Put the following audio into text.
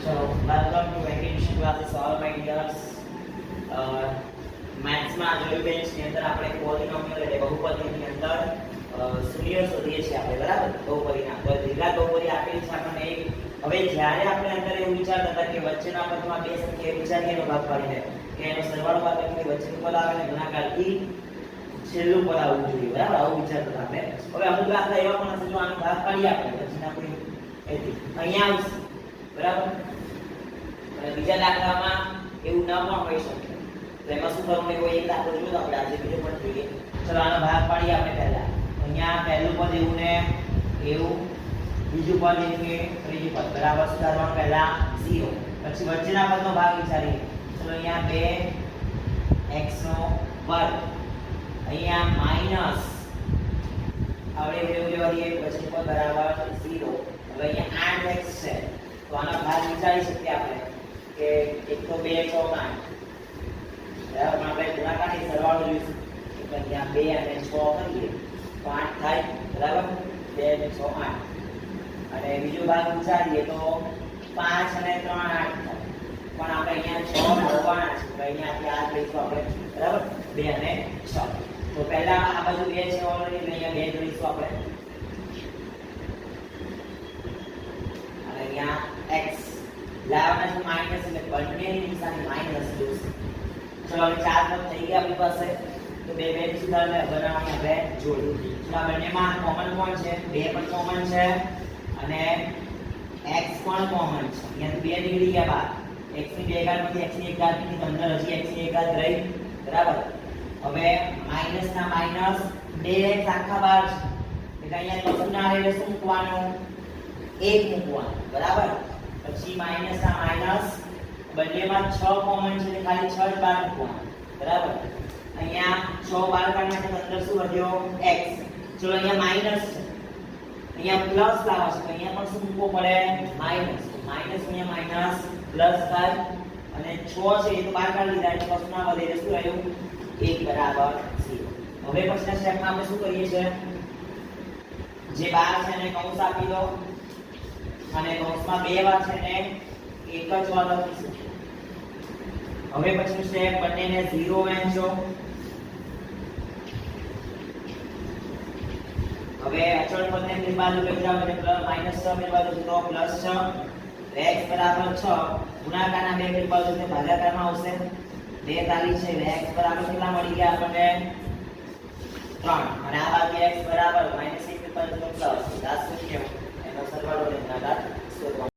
So, welcome to Education Classes all my dears. Maths માં જોયું bench ની અંદર આપણે પોલિનોમિયલ એટલે બહુપદીની અંદર સૂર્ય શોધીએ છીએ આપણે, બરાબર? બહુપદીના તો દ્વિઘાત બહુપદી આપેલી છે આપણને એક. હવે જ્યારે આપણે અંદર એવું વિચારતા હતા કે વચ્ચેના પદમાં બે સંખ્યા વિચારીએ એનો ભાગ પાડીને કે એનો સરવાળો ભાગ એટલે વચ્ચેનું પદ આવે ને ગુણાકારથી છેલ્લું પદ આવવું જોઈએ, બરાબર? આવું વિચારતા હતા આપણે. હવે અમુક દાખલા એવા પણ હશે જો આનો ભાગ પાડીએ આપણે વચ્ચેના કોઈ એથી અહીંયા આવશે, બરાબર? અને બીજા દાખલામાં એવું ન પણ હોઈ શકે. તો એમાં શું કરવું? કોઈ એક દાખલો જોયો આપણે આજે બીજો પણ જોઈએ. ચલો આનો ભાગ પાડીએ આપણે પહેલા. અહીંયા પહેલું પદ એવું ને એવું, બીજું પદ એવું કે ત્રીજું પદ, બરાબર? સુધારવાનું પહેલા 0, પછી વચ્ચેના પદનો ભાગ વિચારીએ. ચલો અહીંયા 2x નો વર્ગ, અહીંયા માઈનસ હવે એવું લેવાડીએ પછી પદ બરાબર 0. હવે અહીંયા 8x છે તો આનો ભાગ વિચારી શકીએ આપણે કે એક તો 2 6 8, બરાબર? આપણે ગુણાકારની સરવાળો જોઈશું એટલે અહીંયા 2 અને 6 કરીએ તો 8 થાય, બરાબર? 2 અને 6 8. અને બીજો ભાગ વિચારીએ તો 5 અને 3 8 થાય. પણ આપણે અહીંયા 6 મળવાના છે તો અહીંયાથી આ લઈશું આપણે, બરાબર? 2 અને 6. તો પહેલા આ બાજુ 2 છે ઓલરેડી એટલે અહીંયા 2 જોઈશું આપણે. અને અહીંયા x લાવવાના છે માઈનસ એટલે બંનેની નિશાની માઈનસ જોઈશે. ચલો હવે ચાર પદ થઈ ગયા આપણી પાસે. તો બે બે સુધારને બનાવવાની આપણે જોડ્યું. ચલો આ બંનેમાં કોમન કોણ છે? 2 પણ કોમન છે અને x પણ કોમન છે. અહીંયાથી 2 નીકળી ગયા બહાર. x ની 2 ઘાતમાંથી x ની 1 ઘાત ની અંદર હજી x ની 1 ઘાત રહી, બરાબર? હવે માઈનસ ના માઈનસ 2x આખા બહાર છે એટલે અહીંયા લસું ના રહે એટલે શું મૂકવાનું? 1 મૂકવાનું, બરાબર? પછી માઈનસ ના માઈનસ બંનેમાં 6 કોમન છે એટલે ખાલી 6 જ બહાર મૂકવાનું, બરાબર? અહીંયા 6 બહાર કાઢવાથી અંદર શું વધ્યો? x. ચલો અહીંયા માઈનસ છે, અહીંયા પ્લસ લાવવા છે તો અહીંયા પણ શું મૂકવો પડે? માઈનસ. માઈનસ અહીંયા માઈનસ પ્લસ થાય અને 6 છે એ તો બહાર કાઢી લીધા એટલે કશું ના વધે એટલે શું રહ્યું? 1 બરાબર 0. હવે પછીના સ્ટેપમાં આપણે શું કરીએ છીએ? જે 12 છે એને કૌંસ આપી દો અને કૌંસમાં 2 વાર છે ને એક જ વાર લખીશું. હવે પછીનું સ્ટેપ બંનેને 0 વહેંચો. હવે અચળ પદને બે બાજુ લઈ જાઓ એટલે -6 બે બાજુ 0 +6 x બરાબર 6 ગુણાકારના બે બે બાજુને ભાગાકારમાં આવશે 42 છે એટલે x બરાબર કેટલા મળી ગયા આપણને? 3. અને આ બાજુ x બરાબર -1 બે બાજુ +10 એનો સરવાળો લેવાનો